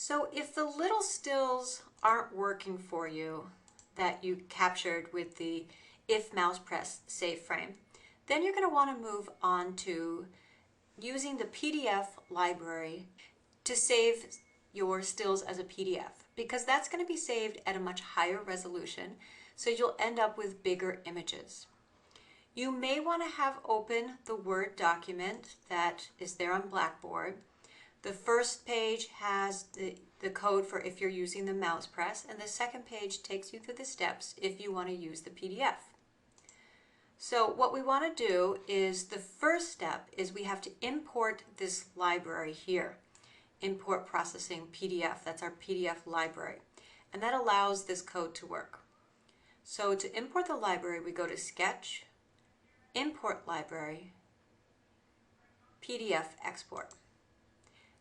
So if the little stills aren't working for you that you captured with the if mouse press save frame, then you're going to want to move on to using the PDF library to save your stills as a PDF, because that's going to be saved at a much higher resolution, so you'll end up with bigger images. You may want to have open the Word document that is there on Blackboard. The first page has the code for if you're using the mouse press, and the second page takes you through the steps if you want to use the PDF. So what we want to do is, the first step is we have to import this library here. Import processing PDF, that's our PDF library. And that allows this code to work. So to import the library, we go to Sketch, Import Library, PDF Export.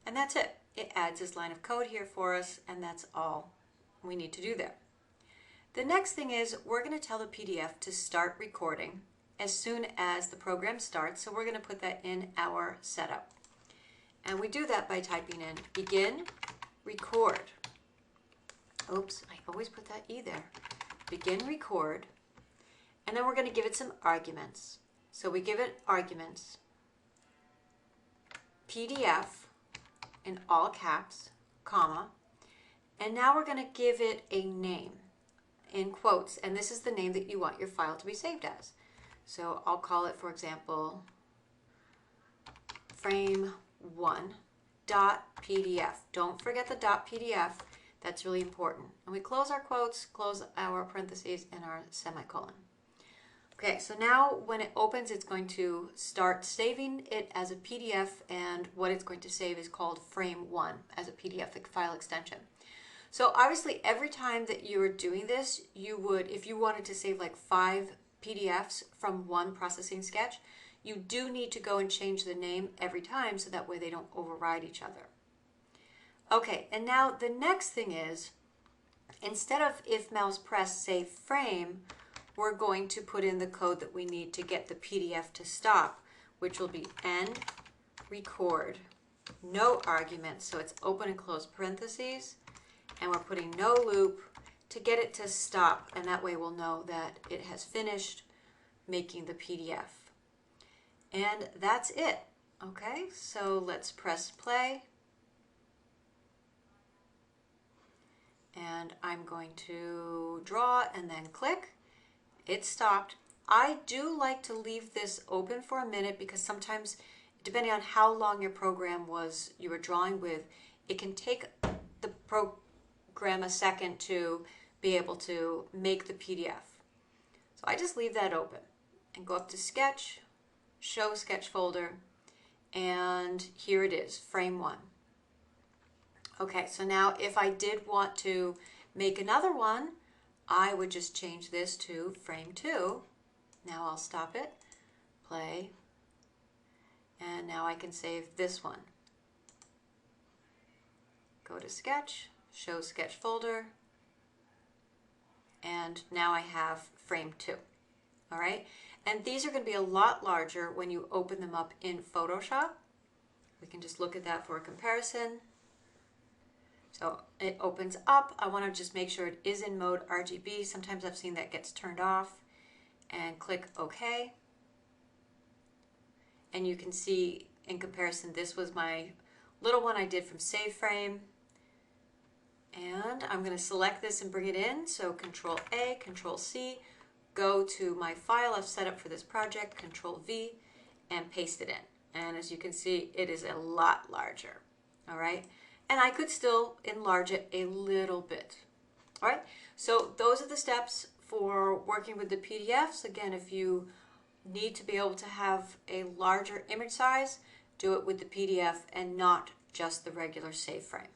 And that's it. It adds this line of code here for us, and that's all we need to do there. The next thing is we're going to tell the PDF to start recording as soon as the program starts, so we're going to put that in our setup. And we do that by typing in begin record. Oops, I always put that E there. Begin record. And then we're going to give it some arguments. So we give it arguments, PDF in all caps, comma, and now we're going to give it a name in quotes, and this is the name that you want your file to be saved as. So I'll call it, for example, frame1.pdf. Don't forget the .pdf. That's really important. And we close our quotes, close our parentheses, and our semicolon. Okay, so now when it opens, it's going to start saving it as a PDF, and what it's going to save is called frame1 as a PDF file extension. So obviously every time that you are doing this, you would, if you wanted to save like 5 PDFs from one processing sketch, you do need to go and change the name every time, so that way they don't override each other. Okay, and now the next thing is, instead of if mouse press save frame, we're going to put in the code that we need to get the PDF to stop, which will be end record, no arguments, so it's open and close parentheses, and we're putting no loop to get it to stop, and that way we'll know that it has finished making the PDF. And that's it. Okay, so let's press play. And I'm going to draw and then click. It stopped. I do like to leave this open for a minute, because sometimes, depending on how long your program was you were drawing with, it can take the program a second to be able to make the PDF. So I just leave that open and go up to Sketch, Show Sketch Folder, and here it is, frame 1. Okay, so now if I did want to make another one, I would just change this to frame 2. Now I'll stop it, play, and now I can save this one. Go to Sketch, Show Sketch Folder, and now I have frame 2. All right, and these are going to be a lot larger when you open them up in Photoshop. We can just look at that for a comparison. So it opens up. I want to just make sure it is in mode RGB. Sometimes I've seen that gets turned off, and click OK. And you can see in comparison, this was my little one I did from Save Frame. And I'm going to select this and bring it in. So Control A, Control C, go to my file I've set up for this project, Control V, and paste it in. And as you can see, it is a lot larger. All right. And I could still enlarge it a little bit. All right, so those are the steps for working with the PDFs. Again, if you need to be able to have a larger image size, do it with the PDF and not just the regular save frame.